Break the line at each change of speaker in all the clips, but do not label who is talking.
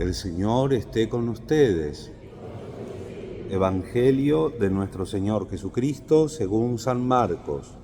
El Señor esté con ustedes. Evangelio de nuestro Señor Jesucristo según San Marcos.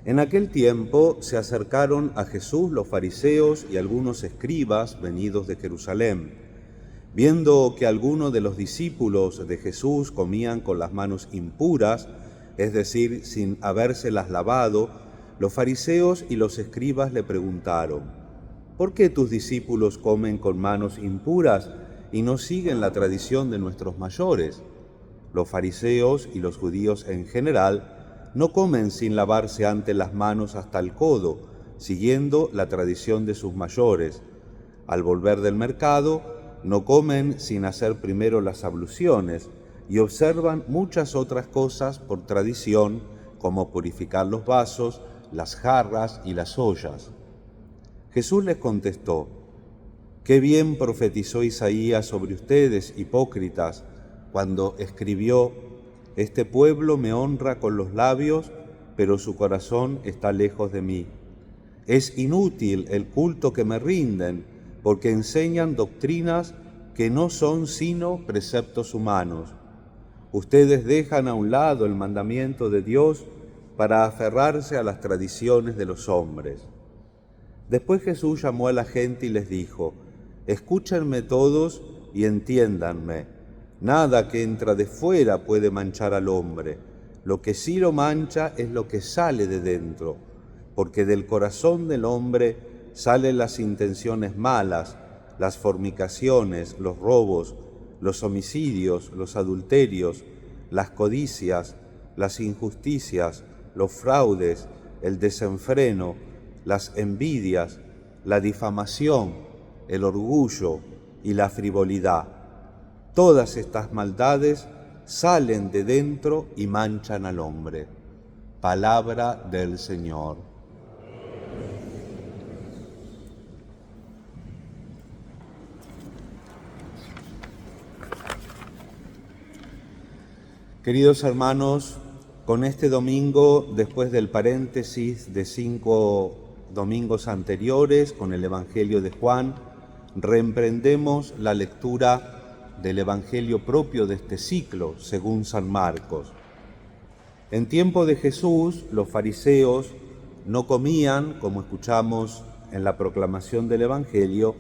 En aquel tiempo se acercaron a Jesús los fariseos y algunos escribas venidos de Jerusalén. Viendo que algunos de los discípulos de Jesús comían con las manos impuras, es decir, sin habérselas lavado, los fariseos y los escribas le preguntaron: ¿por qué tus discípulos comen con manos impuras y no siguen la tradición de nuestros mayores? Los fariseos y los judíos en general no comen sin lavarse antes las manos hasta el codo, siguiendo la tradición de sus mayores. Al volver del mercado, no comen sin hacer primero las abluciones y observan muchas otras cosas por tradición, como purificar los vasos, las jarras y las ollas. Jesús les contestó: «Qué bien profetizó Isaías sobre ustedes, hipócritas, cuando escribió: Este pueblo me honra con los labios, pero su corazón está lejos de mí. Es inútil el culto que me rinden, porque enseñan doctrinas que no son sino preceptos humanos. Ustedes dejan a un lado el mandamiento de Dios para aferrarse a las tradiciones de los hombres». Después Jesús llamó a la gente y les dijo: «Escúchenme todos y entiéndanme. Nada que entra de fuera puede manchar al hombre. Lo que sí lo mancha es lo que sale de dentro, porque del corazón del hombre salen las intenciones malas, las fornicaciones, los robos, los homicidios, los adulterios, las codicias, las injusticias, los fraudes, el desenfreno, las envidias, la difamación, el orgullo y la frivolidad. Todas estas maldades salen de dentro y manchan al hombre». Palabra del Señor. Queridos hermanos, con este domingo, después del paréntesis de 5 domingos anteriores con el Evangelio de Juan, reemprendemos la lectura del Evangelio propio de este ciclo, según San Marcos. En tiempo de Jesús, los fariseos no comían, como escuchamos en la proclamación del Evangelio,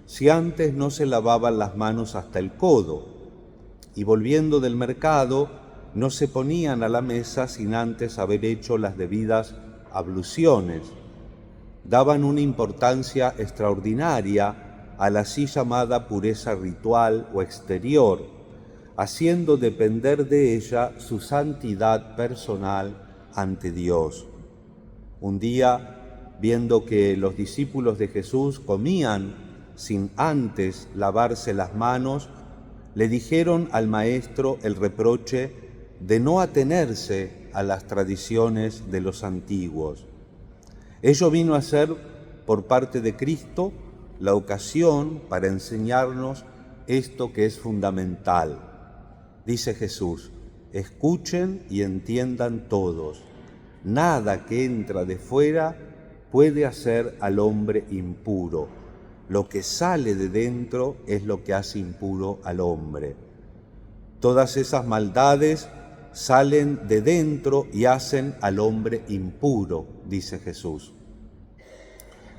si antes no se lavaban las manos hasta el codo, y volviendo del mercado, no se ponían a la mesa sin antes haber hecho las debidas abluciones. Daban una importancia extraordinaria a la así llamada pureza ritual o exterior, haciendo depender de ella su santidad personal ante Dios. Un día, viendo que los discípulos de Jesús comían sin antes lavarse las manos, le dijeron al Maestro el reproche de no atenerse a las tradiciones de los antiguos. Ello vino a ser, por parte de Cristo, la ocasión para enseñarnos esto que es fundamental. Dice Jesús: «Escuchen y entiendan todos. Nada que entra de fuera puede hacer al hombre impuro. Lo que sale de dentro es lo que hace impuro al hombre». Todas esas maldades salen de dentro y hacen al hombre impuro, dice Jesús.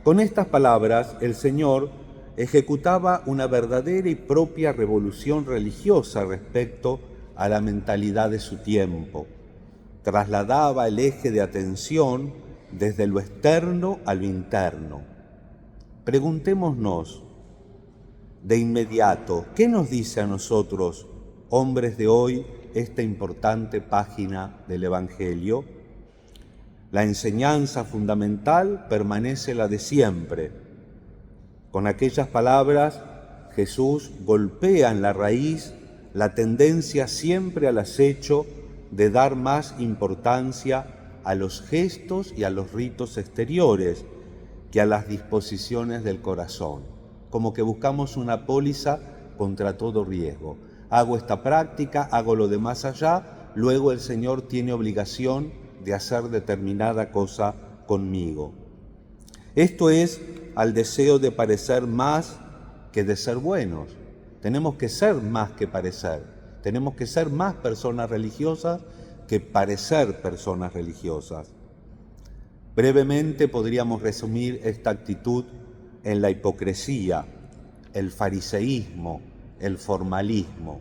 Con estas palabras, el Señor ejecutaba una verdadera y propia revolución religiosa respecto a la mentalidad de su tiempo. Trasladaba el eje de atención desde lo externo a lo interno. Preguntémonos de inmediato, ¿qué nos dice a nosotros, hombres de hoy, esta importante página del Evangelio? La enseñanza fundamental permanece la de siempre. Con aquellas palabras, Jesús golpea en la raíz la tendencia siempre al acecho de dar más importancia a los gestos y a los ritos exteriores que a las disposiciones del corazón. Como que buscamos una póliza contra todo riesgo. Hago esta práctica, hago lo de más allá, luego el Señor tiene obligación de hacer determinada cosa conmigo. Esto es al deseo de parecer más que de ser buenos. Tenemos que ser más que parecer. Tenemos que ser más personas religiosas que parecer personas religiosas. Brevemente podríamos resumir esta actitud en la hipocresía, el fariseísmo, el formalismo.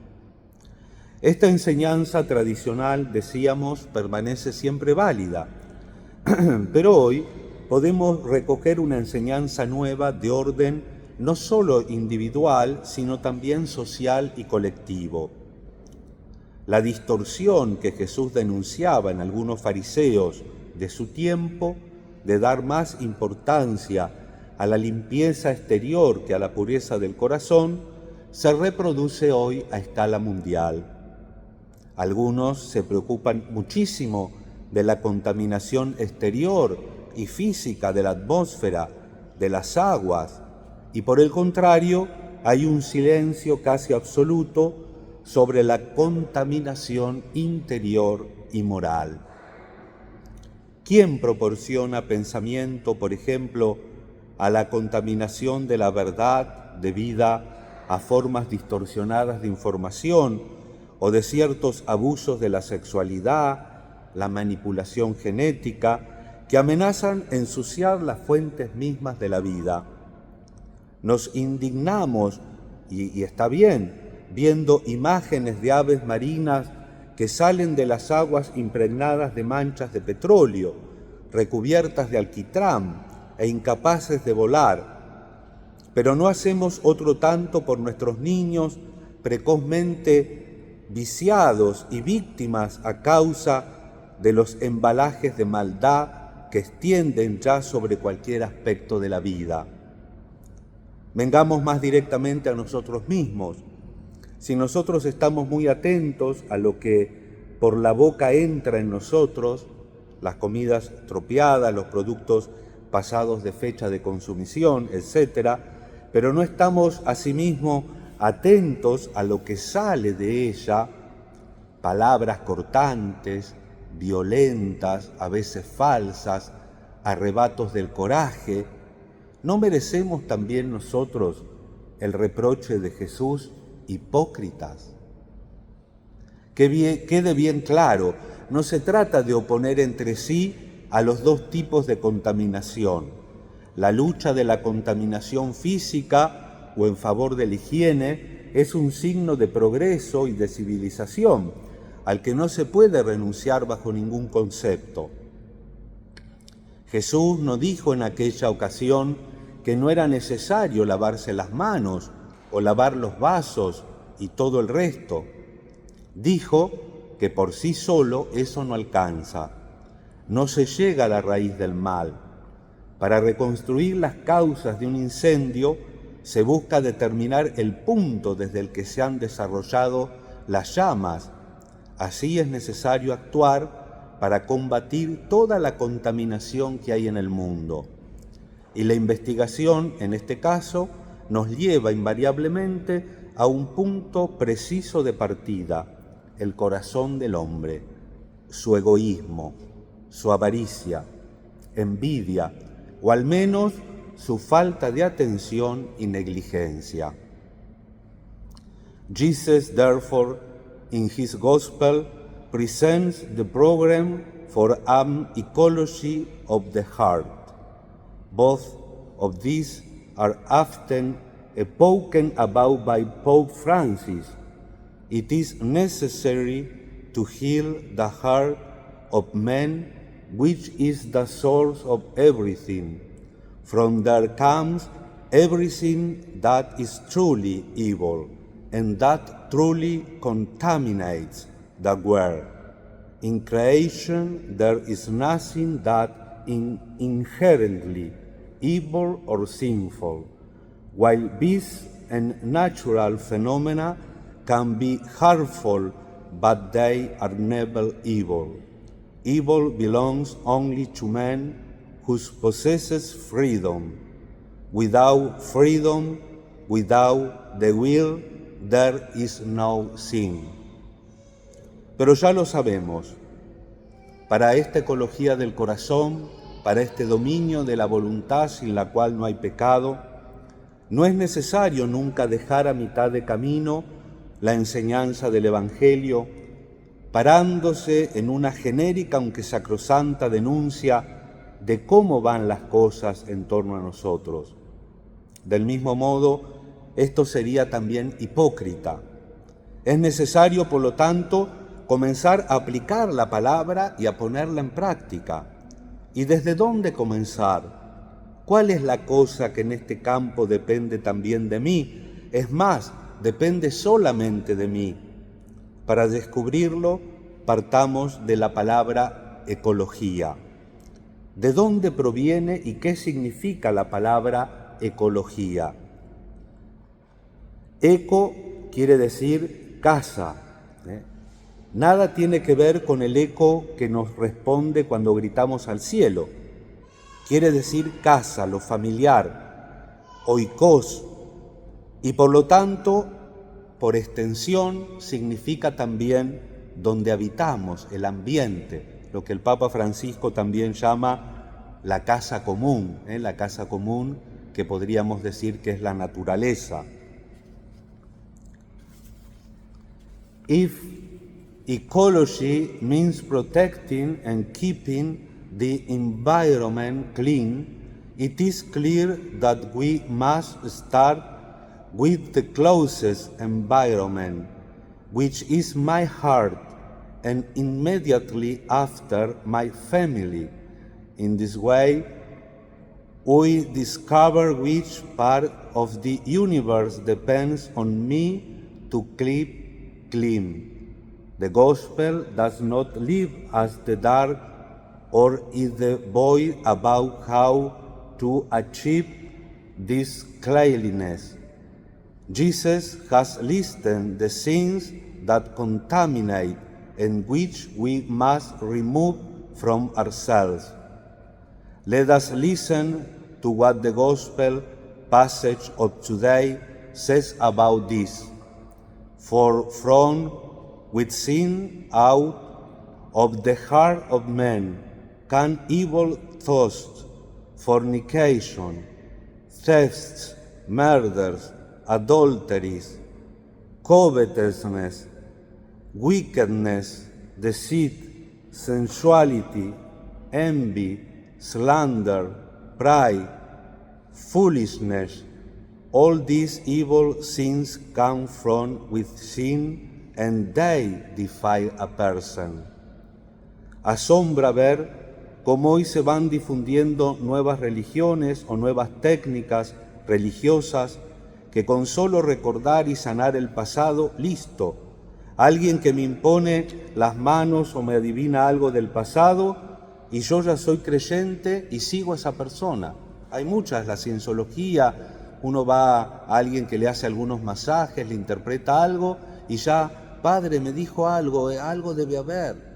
Esta enseñanza tradicional, decíamos, permanece siempre válida, pero hoy podemos recoger una enseñanza nueva de orden no solo individual, sino también social y colectivo. La distorsión que Jesús denunciaba en algunos fariseos de su tiempo, de dar más importancia a la limpieza exterior que a la pureza del corazón, se reproduce hoy a escala mundial. Algunos se preocupan muchísimo de la contaminación exterior y física de la atmósfera, de las aguas, y por el contrario, hay un silencio casi absoluto sobre la contaminación interior y moral. ¿Quién proporciona pensamiento, por ejemplo, a la contaminación de la verdad debida a formas distorsionadas de información o de ciertos abusos de la sexualidad, la manipulación genética, que amenazan ensuciar las fuentes mismas de la vida? Nos indignamos, y está bien, viendo imágenes de aves marinas que salen de las aguas impregnadas de manchas de petróleo, recubiertas de alquitrán e incapaces de volar. Pero no hacemos otro tanto por nuestros niños precozmente viciados y víctimas a causa de los embalajes de maldad que extienden ya sobre cualquier aspecto de la vida. Vengamos más directamente a nosotros mismos. Si nosotros estamos muy atentos a lo que por la boca entra en nosotros, las comidas tropeadas, los productos pasados de fecha de consumición, etc., pero no estamos asimismo atentos a lo que sale de ella, palabras cortantes, violentas, a veces falsas, arrebatos del coraje, ¿no merecemos también nosotros el reproche de Jesús? Hipócritas. Que quede bien claro, no se trata de oponer entre sí a los dos tipos de contaminación, la lucha de la contaminación física o en favor de la higiene es un signo de progreso y de civilización, al que no se puede renunciar bajo ningún concepto. Jesús no dijo en aquella ocasión que no era necesario lavarse las manos o lavar los vasos y todo el resto. Dijo que por sí solo eso no alcanza. No se llega a la raíz del mal. Para reconstruir las causas de un incendio se busca determinar el punto desde el que se han desarrollado las llamas. Así es necesario actuar para combatir toda la contaminación que hay en el mundo. Y la investigación, en este caso, nos lleva invariablemente a un punto preciso de partida, el corazón del hombre, su egoísmo, su avaricia, envidia, o al menos su falta de atención y negligencia. Jesus, therefore, in his gospel, presents the program for an ecology of the heart. Both of these are often spoken about by Pope Francis. It is necessary to heal the heart of men, which is the source of everything. From there comes everything that is truly evil, and that truly contaminates the world. In creation there is nothing that is inherently evil or sinful, while beasts and natural phenomena can be harmful, but they are never evil. Evil belongs only to man who possesses freedom. Without freedom, without the will, there is no sin. Pero ya lo sabemos, para esta ecología del corazón para este dominio de la voluntad sin la cual no hay pecado, no es necesario nunca dejar a mitad de camino la enseñanza del Evangelio, parándose en una genérica aunque sacrosanta denuncia de cómo van las cosas en torno a nosotros. Del mismo modo, esto sería también hipócrita. Es necesario, por lo tanto, comenzar a aplicar la palabra y a ponerla en práctica. ¿Y desde dónde comenzar? ¿Cuál es la cosa que en este campo depende también de mí? Es más, depende solamente de mí. Para descubrirlo, partamos de la palabra ecología. ¿De dónde proviene y qué significa la palabra ecología? Eco quiere decir casa. Nada tiene que ver con el eco que nos responde cuando gritamos al cielo. Quiere decir casa, lo familiar, oikos, y por lo tanto, por extensión, significa también donde habitamos, el ambiente, lo que el Papa Francisco también llama la casa común, la casa común que podríamos decir que es la naturaleza. If ecology means protecting and keeping the environment clean, it is clear that we must start with the closest environment, which is my heart, and immediately after my family. In this way, we discover which part of the universe depends on me to keep clean. The gospel does not leave us the dark or in the void about how to achieve this cleanliness. Jesus has listed the sins that contaminate and which we must remove from ourselves. Let us listen to what the gospel passage of today says about this. For from within out of the heart of man can evil thoughts, fornication, thefts, murders, adulteries, covetousness, wickedness, deceit, sensuality, envy, slander, pride, foolishness. All these evil sins come from within and they defile a person. Asombra ver cómo hoy se van difundiendo nuevas religiones o nuevas técnicas religiosas que con solo recordar y sanar el pasado, listo. Alguien que me impone las manos o me adivina algo del pasado y yo ya soy creyente y sigo a esa persona. Hay muchas, la cienciología, uno va a alguien que le hace algunos masajes, le interpreta algo y ya, Padre, me dijo algo, algo debe haber.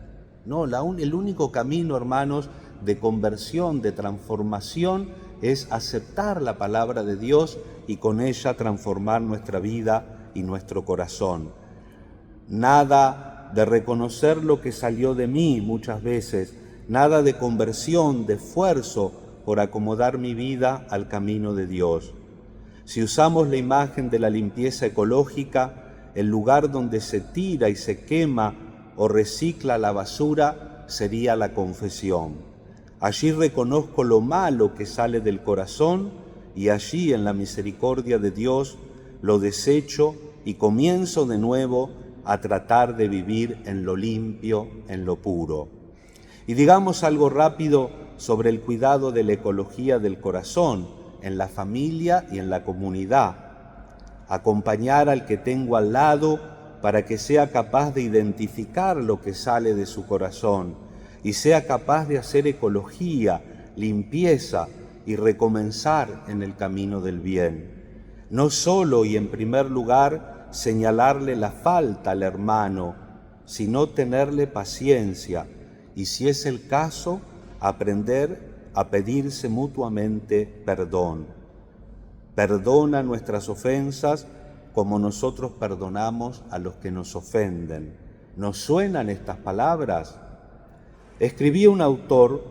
No, el único camino, hermanos, de conversión, de transformación, es aceptar la palabra de Dios y con ella transformar nuestra vida y nuestro corazón. Nada de reconocer lo que salió de mí muchas veces, nada de conversión, de esfuerzo por acomodar mi vida al camino de Dios. Si usamos la imagen de la limpieza ecológica, el lugar donde se tira y se quema o recicla la basura sería la confesión. Allí reconozco lo malo que sale del corazón y allí en la misericordia de Dios lo desecho y comienzo de nuevo a tratar de vivir en lo limpio, en lo puro. Y digamos algo rápido sobre el cuidado de la ecología del corazón en la familia y en la comunidad. Acompañar al que tengo al lado para que sea capaz de identificar lo que sale de su corazón y sea capaz de hacer ecología, limpieza y recomenzar en el camino del bien. No solo y en primer lugar señalarle la falta al hermano, sino tenerle paciencia y, si es el caso, aprender a pedirse mutuamente perdón. Perdona nuestras ofensas como nosotros perdonamos a los que nos ofenden. ¿Nos suenan estas palabras? Escribía un autor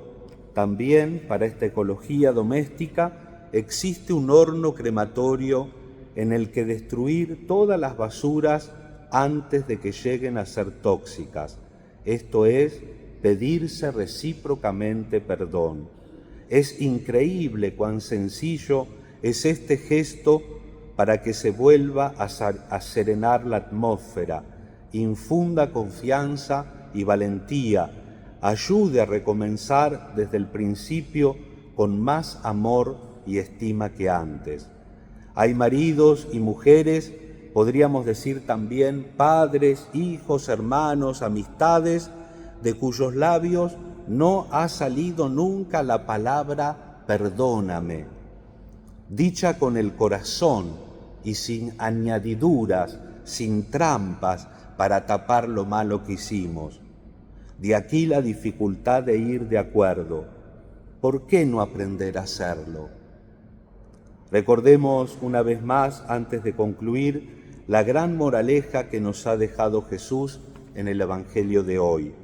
También para esta ecología doméstica existe un horno crematorio en el que destruir todas las basuras antes de que lleguen a ser tóxicas. Esto es, pedirse recíprocamente perdón. Es increíble cuán sencillo es este gesto para que se vuelva a serenar la atmósfera, infunda confianza y valentía, ayude a recomenzar desde el principio con más amor y estima que antes. Hay maridos y mujeres, podríamos decir también padres, hijos, hermanos, amistades, de cuyos labios no ha salido nunca la palabra perdóname, dicha con el corazón y sin añadiduras, sin trampas para tapar lo malo que hicimos. De aquí la dificultad de ir de acuerdo. ¿Por qué no aprender a hacerlo? Recordemos una vez más, antes de concluir, la gran moraleja que nos ha dejado Jesús en el Evangelio de hoy.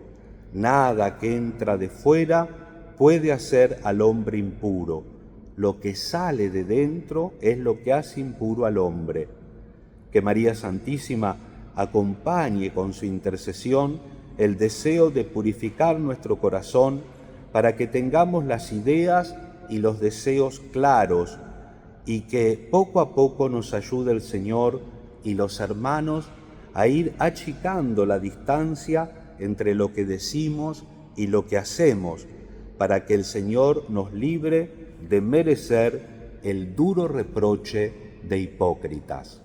Nada que entra de fuera puede hacer al hombre impuro. Lo que sale de dentro es lo que hace impuro al hombre. Que María Santísima acompañe con su intercesión el deseo de purificar nuestro corazón para que tengamos las ideas y los deseos claros y que poco a poco nos ayude el Señor y los hermanos a ir achicando la distancia entre lo que decimos y lo que hacemos, para que el Señor nos libre de merecer el duro reproche de hipócritas.